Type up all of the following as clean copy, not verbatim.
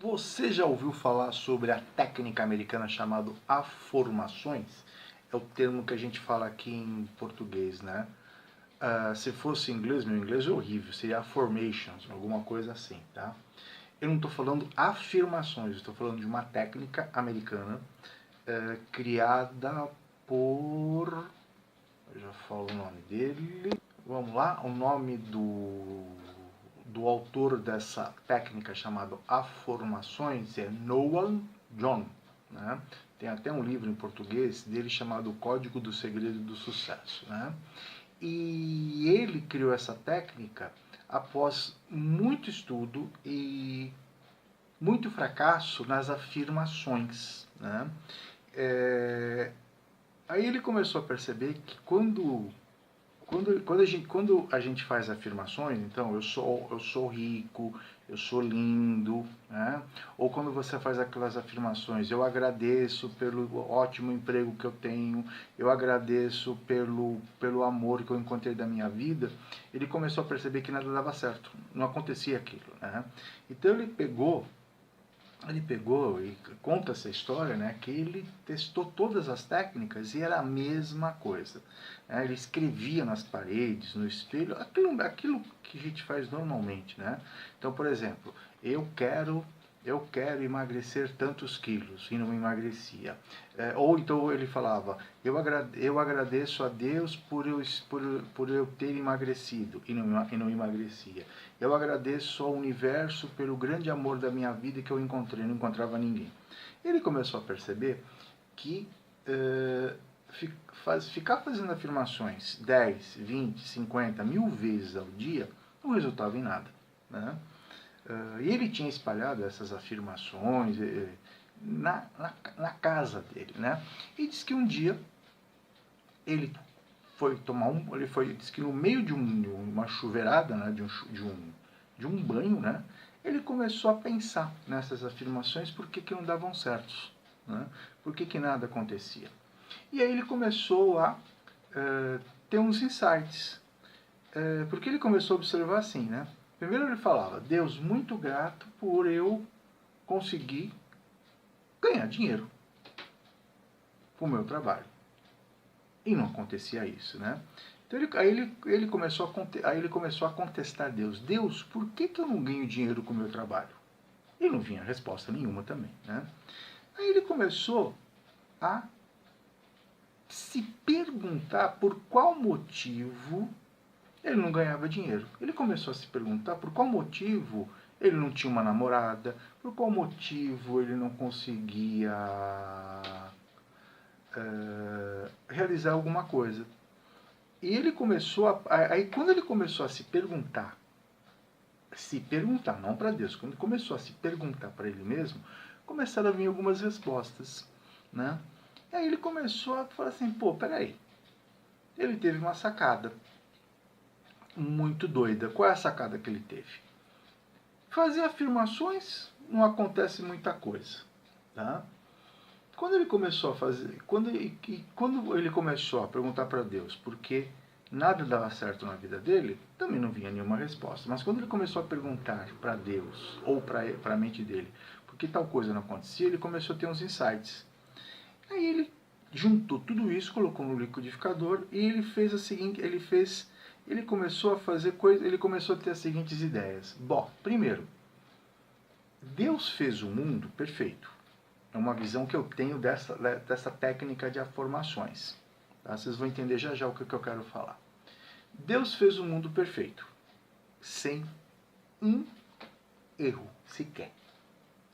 Você já ouviu falar sobre a técnica americana chamada afirmações? É o termo que a gente fala aqui em português, né? Se fosse em inglês, meu inglês é horrível, seria affirmations, alguma coisa assim, tá? Eu não estou falando afirmações, estou falando de uma técnica americana criada por... Eu já falo o nome dele. Vamos lá, o nome do autor dessa técnica chamada afirmações é Noam John, né? Tem até um livro em português dele chamado O Código do Segredo do Sucesso, né? E ele criou essa técnica após muito estudo e muito fracasso nas afirmações, né? Aí ele começou a perceber que quando a gente faz afirmações, então eu sou rico, eu sou lindo, né? Ou quando você faz aquelas afirmações, eu agradeço pelo ótimo emprego que eu tenho, eu agradeço pelo amor que eu encontrei da minha vida, ele começou a perceber que nada dava certo, não acontecia aquilo, né? Então ele pegou e conta essa história, né, que ele testou todas as técnicas e era a mesma coisa. Né? Ele escrevia nas paredes, no espelho, aquilo que a gente faz normalmente. Né? Então, por exemplo, eu quero emagrecer tantos quilos e não emagrecia. Ou então ele falava, eu agradeço a Deus por eu ter emagrecido e não emagrecia. Eu agradeço ao universo pelo grande amor da minha vida que eu encontrei, não encontrava ninguém. Ele começou a perceber que ficar fazendo afirmações 10, 20, 50, 1000 vezes ao dia não resultava em nada. Né? E ele tinha espalhado essas afirmações na casa dele, né? E diz que um dia ele foi tomar diz que no meio de uma chuveirada, né? de um banho, né? Ele começou a pensar nessas afirmações, por que não davam certos, né? Por que nada acontecia. E aí ele começou a ter uns insights, porque ele começou a observar assim, né? Primeiro ele falava, Deus, muito grato por eu conseguir ganhar dinheiro com o meu trabalho. E não acontecia isso, né? Então ele começou a contestar Deus. Deus, por que eu não ganho dinheiro com o meu trabalho? E não vinha resposta nenhuma também, né? Aí ele começou a se perguntar por qual motivo ele não ganhava dinheiro. Ele começou a se perguntar por qual motivo ele não tinha uma namorada, por qual motivo ele não conseguia realizar alguma coisa. E ele começou aí quando ele começou a se perguntar, não para Deus, quando ele começou a se perguntar para ele mesmo, começaram a vir algumas respostas, né? E aí ele começou a falar assim, pô, peraí, ele teve uma sacada muito doida. Qual é a sacada que ele teve? Fazer afirmações não acontece muita coisa, tá? Quando ele começou a fazer, quando ele começou a perguntar para Deus por que nada dava certo na vida dele, também não vinha nenhuma resposta. Mas quando ele começou a perguntar para Deus ou para a mente dele por que tal coisa não acontecia, ele começou a ter uns insights. Aí ele juntou tudo isso, colocou no liquidificador e ele fez a seguinte, ele começou a fazer coisa, ele começou a ter as seguintes ideias. Bom, primeiro, Deus fez o mundo perfeito. É uma visão que eu tenho dessa técnica de afirmações. Tá? Vocês vão entender já já o que eu quero falar. Deus fez o mundo perfeito, sem um erro sequer.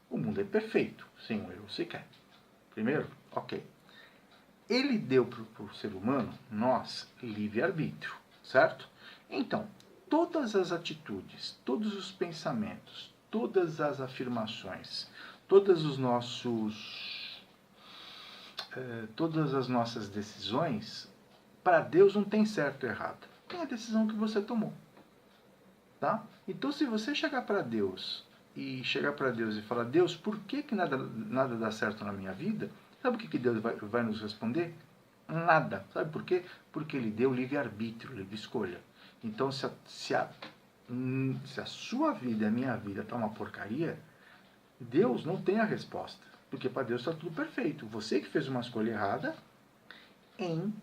O mundo é perfeito, sem um erro sequer. Primeiro, ok. Ele deu para o ser humano, nós, livre-arbítrio, certo? Então, todas as atitudes, todos os pensamentos, todas as afirmações, todas as nossas decisões, para Deus não tem certo ou errado. Tem a decisão que você tomou. Tá? Então, se você chegar para Deus e falar, Deus, por que nada dá certo na minha vida? Sabe o que Deus vai nos responder? Nada. Sabe por quê? Porque Ele deu livre-arbítrio, livre escolha. Então, se a sua vida e a minha vida está uma porcaria, Deus não tem a resposta, porque para Deus está tudo perfeito. Você que fez uma escolha errada em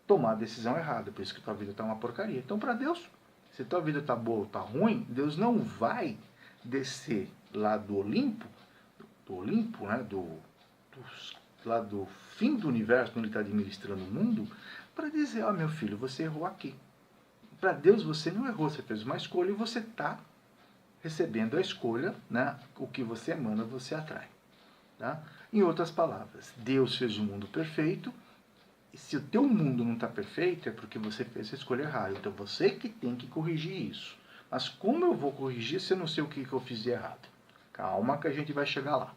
tomar a decisão errada, por isso que tua vida está uma porcaria. Então, para Deus, se tua vida está boa ou está ruim, Deus não vai descer lá do Olimpo, né, lá do fim do universo, quando ele está administrando o mundo, para dizer, ó, meu filho, você errou aqui. Para Deus você não errou, você fez uma escolha e você está recebendo a escolha, né? O que você emana, você atrai. Tá? Em outras palavras, Deus fez o mundo perfeito, e se o teu mundo não está perfeito, é porque você fez a escolha errada. Então você que tem que corrigir isso. Mas como eu vou corrigir se eu não sei o que eu fiz de errado? Calma que a gente vai chegar lá.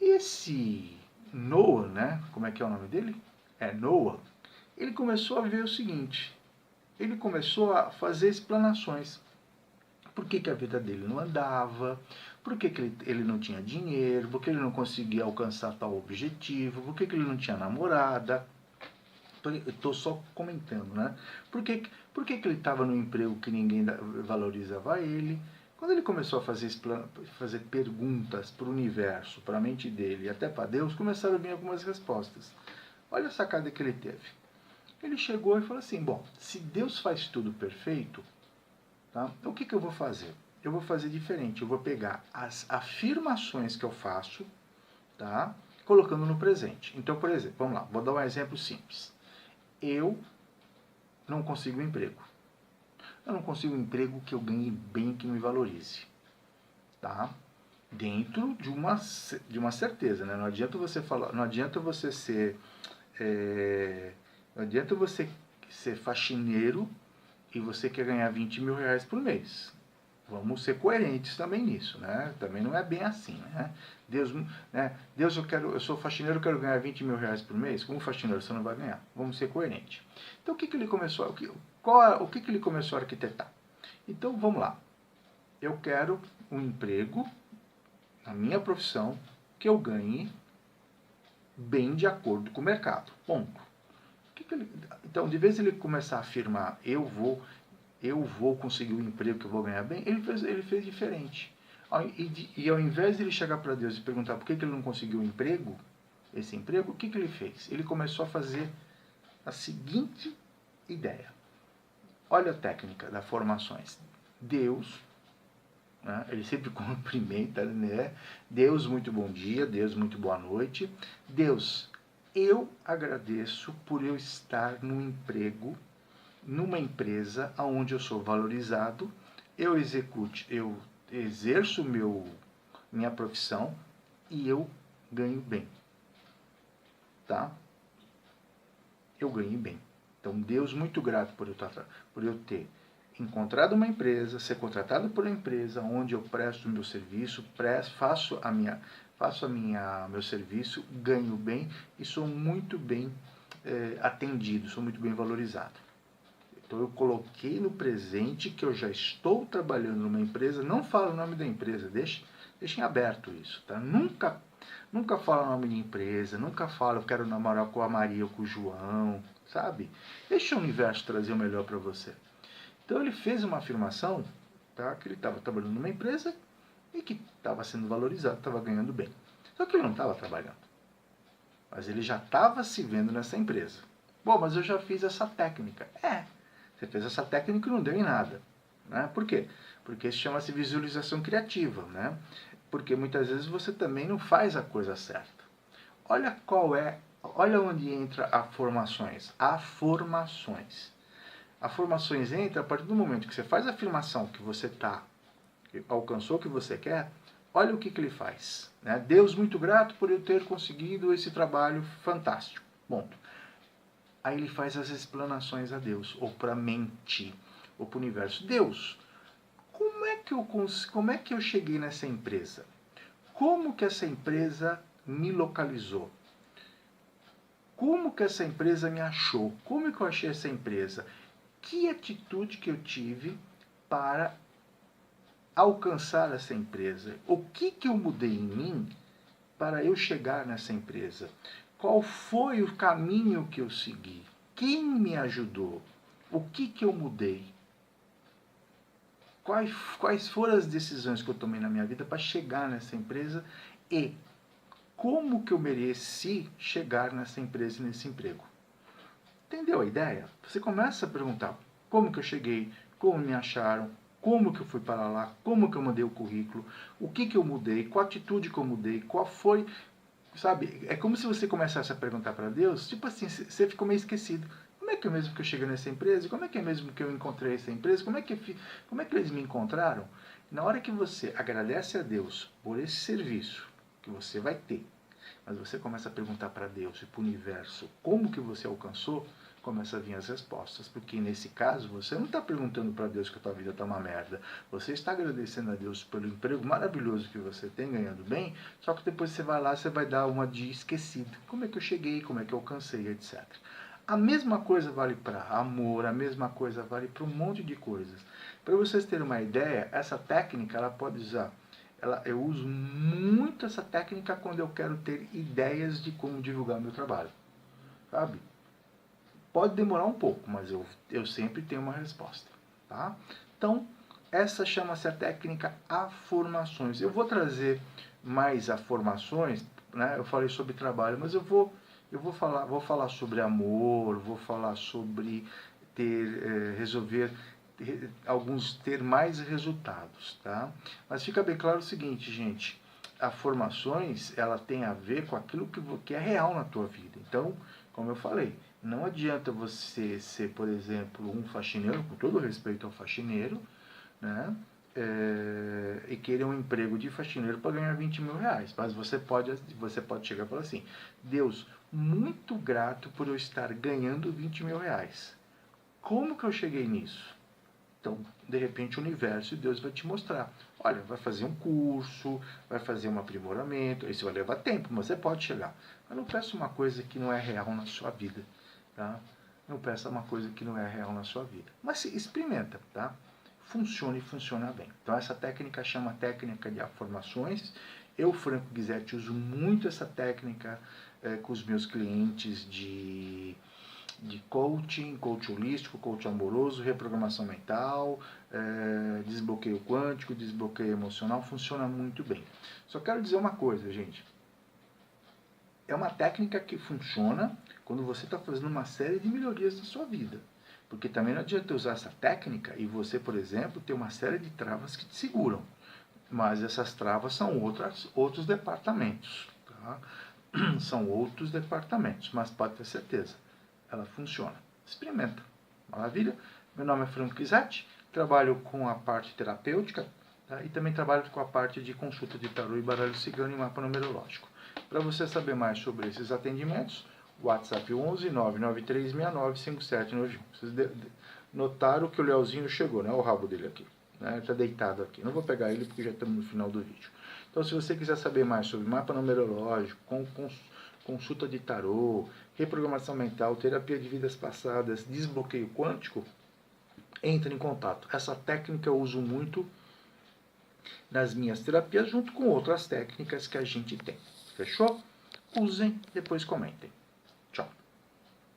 Esse Noah, né? Como é que é o nome dele? É Noah. Ele começou a ver o seguinte. Ele começou a fazer explanações. Por que, que a vida dele não andava? Por que, que ele não tinha dinheiro? Por que ele não conseguia alcançar tal objetivo? Por que, que ele não tinha namorada? Eu estou só comentando, né? Por que ele estava no emprego que ninguém valorizava ele? Quando ele começou a fazer perguntas para o universo, para a mente dele e até para Deus, começaram a vir algumas respostas. Olha a sacada que ele teve. Ele chegou e falou assim, bom, se Deus faz tudo perfeito, tá? Então, o que eu vou fazer? Eu vou fazer diferente. Eu vou pegar as afirmações que eu faço, tá? Colocando no presente. Então, por exemplo, vamos lá, vou dar um exemplo simples. Eu não consigo um emprego. Eu não consigo um emprego que eu ganhe bem, que me valorize. Tá? Dentro de uma certeza, né? Não adianta você falar, não adianta você ser, não adianta você ser faxineiro e você quer ganhar 20 mil reais por mês. Vamos ser coerentes também nisso, né? Também não é bem assim, né? Deus, eu sou faxineiro, eu quero ganhar 20 mil reais por mês. Como faxineiro você não vai ganhar. Vamos ser coerentes. Então o que ele começou, o que ele começou a arquitetar? Então vamos lá. Eu quero um emprego na minha profissão que eu ganhe bem de acordo com o mercado. Ponto. Então, de vez ele começar a afirmar eu vou conseguir um emprego que eu vou ganhar bem, ele fez diferente. E ao invés de ele chegar para Deus e perguntar por que ele não conseguiu um emprego, esse emprego, o que ele fez? Ele começou a fazer a seguinte ideia. Olha a técnica das formações. Deus, né, ele sempre cumprimenta, né? Deus, muito bom dia. Deus, muito boa noite. Deus, eu agradeço por eu estar num emprego, numa empresa onde eu sou valorizado, eu exerço minha profissão e eu ganho bem. Tá? Eu ganho bem. Então, Deus, muito grato por eu ter encontrado uma empresa, ser contratado por uma empresa onde eu presto o meu serviço, faço meu serviço, ganho bem e sou muito bem atendido, sou muito bem valorizado. Então eu coloquei no presente que eu já estou trabalhando numa empresa, não falo o nome da empresa, deixa em aberto isso, tá? Nunca falo o nome de empresa, nunca falo eu quero namorar com a Maria ou com o João, sabe? Deixa o universo trazer o melhor para você. Então ele fez uma afirmação, tá? Que ele estava trabalhando numa empresa e que estava sendo valorizado, estava ganhando bem. Só que ele não estava trabalhando, mas ele já estava se vendo nessa empresa. Bom, mas eu já fiz essa técnica. Você fez essa técnica e não deu em nada. Né? Por quê? Porque isso chama-se visualização criativa. Né? Porque muitas vezes você também não faz a coisa certa. Olha onde entra a formações. Afirmações. A formações entra a partir do momento que você faz a afirmação que você alcançou o que você quer, olha o que ele faz. Né? Deus, muito grato por eu ter conseguido esse trabalho fantástico. Ponto. Aí ele faz as explanações a Deus, ou para a mente, ou para o universo. Deus, como é que eu cheguei nessa empresa? Como que essa empresa me localizou? Como que essa empresa me achou? Como que eu achei essa empresa? Que atitude que eu tive para alcançar essa empresa? O que eu mudei em mim para eu chegar nessa empresa? Qual foi o caminho que eu segui? Quem me ajudou? O que eu mudei? quais foram as decisões que eu tomei na minha vida para chegar nessa empresa e como que eu mereci chegar nessa empresa e nesse emprego. Entendeu a ideia? Você começa a perguntar como que eu cheguei, como me acharam, como que eu fui para lá, como que eu mandei o currículo, o que que eu mudei, qual atitude que eu mudei, qual foi, sabe? É como se você começasse a perguntar para Deus, tipo assim, você ficou meio esquecido. Como é que é mesmo que eu cheguei nessa empresa? Como é que é mesmo que eu encontrei essa empresa? Como é que eles me encontraram? Na hora que você agradece a Deus por esse serviço que você vai ter, mas você começa a perguntar para Deus e para o universo como que você alcançou, começa a vir as respostas. Porque nesse caso, você não está perguntando para Deus que a tua vida está uma merda. Você está agradecendo a Deus pelo emprego maravilhoso que você tem, ganhando bem, só que depois você vai lá, você vai dar uma de esquecido. Como é que eu cheguei, como é que eu alcancei, etc. A mesma coisa vale para amor, a mesma coisa vale para um monte de coisas. Para vocês terem uma ideia, essa técnica ela pode usar. Eu uso muito essa técnica quando eu quero ter ideias de como divulgar meu trabalho, sabe? Pode demorar um pouco, mas eu sempre tenho uma resposta, tá? Então, essa chama-se a técnica afirmações. Eu vou trazer mais afirmações, né? Eu falei sobre trabalho, mas vou falar sobre amor, vou falar sobre resolver ter mais resultados, tá? Mas fica bem claro o seguinte, gente, a formações, ela tem a ver com aquilo que é real na tua vida. Então, como eu falei, não adianta você ser, por exemplo, um faxineiro, com todo respeito ao faxineiro, né? E querer um emprego de faxineiro para ganhar 20 mil reais. Mas você pode chegar e falar assim, Deus, muito grato por eu estar ganhando 20 mil reais. Como que eu cheguei nisso? Então, de repente, o universo e Deus vai te mostrar. Olha, vai fazer um curso, vai fazer um aprimoramento. Isso vai levar tempo, mas você pode chegar. Mas não peça uma coisa que não é real na sua vida, tá? Não peça uma coisa que não é real na sua vida. Mas experimenta, tá? Funciona e funciona bem. Então, essa técnica chama técnica de afirmações. Eu, Franco Guisetti, uso muito essa técnica com os meus clientes de coaching holístico, coaching amoroso, reprogramação mental, desbloqueio quântico, desbloqueio emocional, funciona muito bem. Só quero dizer uma coisa, gente. É uma técnica que funciona quando você está fazendo uma série de melhorias na sua vida. Porque também não adianta usar essa técnica e você, por exemplo, ter uma série de travas que te seguram. Mas essas travas são outros departamentos. Tá? São outros departamentos, mas pode ter certeza ela funciona. Experimenta. Maravilha? Meu nome é Franco Guisetti, trabalho com a parte terapêutica, tá? E também trabalho com a parte de consulta de tarô e baralho cigano e mapa numerológico. Para você saber mais sobre esses atendimentos, WhatsApp 11 99369 5791. Vocês notaram que o Leozinho chegou, né? O rabo dele aqui. Né? Ele está deitado aqui. Não vou pegar ele porque já estamos no final do vídeo. Então, se você quiser saber mais sobre mapa numerológico, consulta de tarô, reprogramação mental, terapia de vidas passadas, desbloqueio quântico, entre em contato. Essa técnica eu uso muito nas minhas terapias, junto com outras técnicas que a gente tem. Fechou? Usem, depois comentem. Tchau.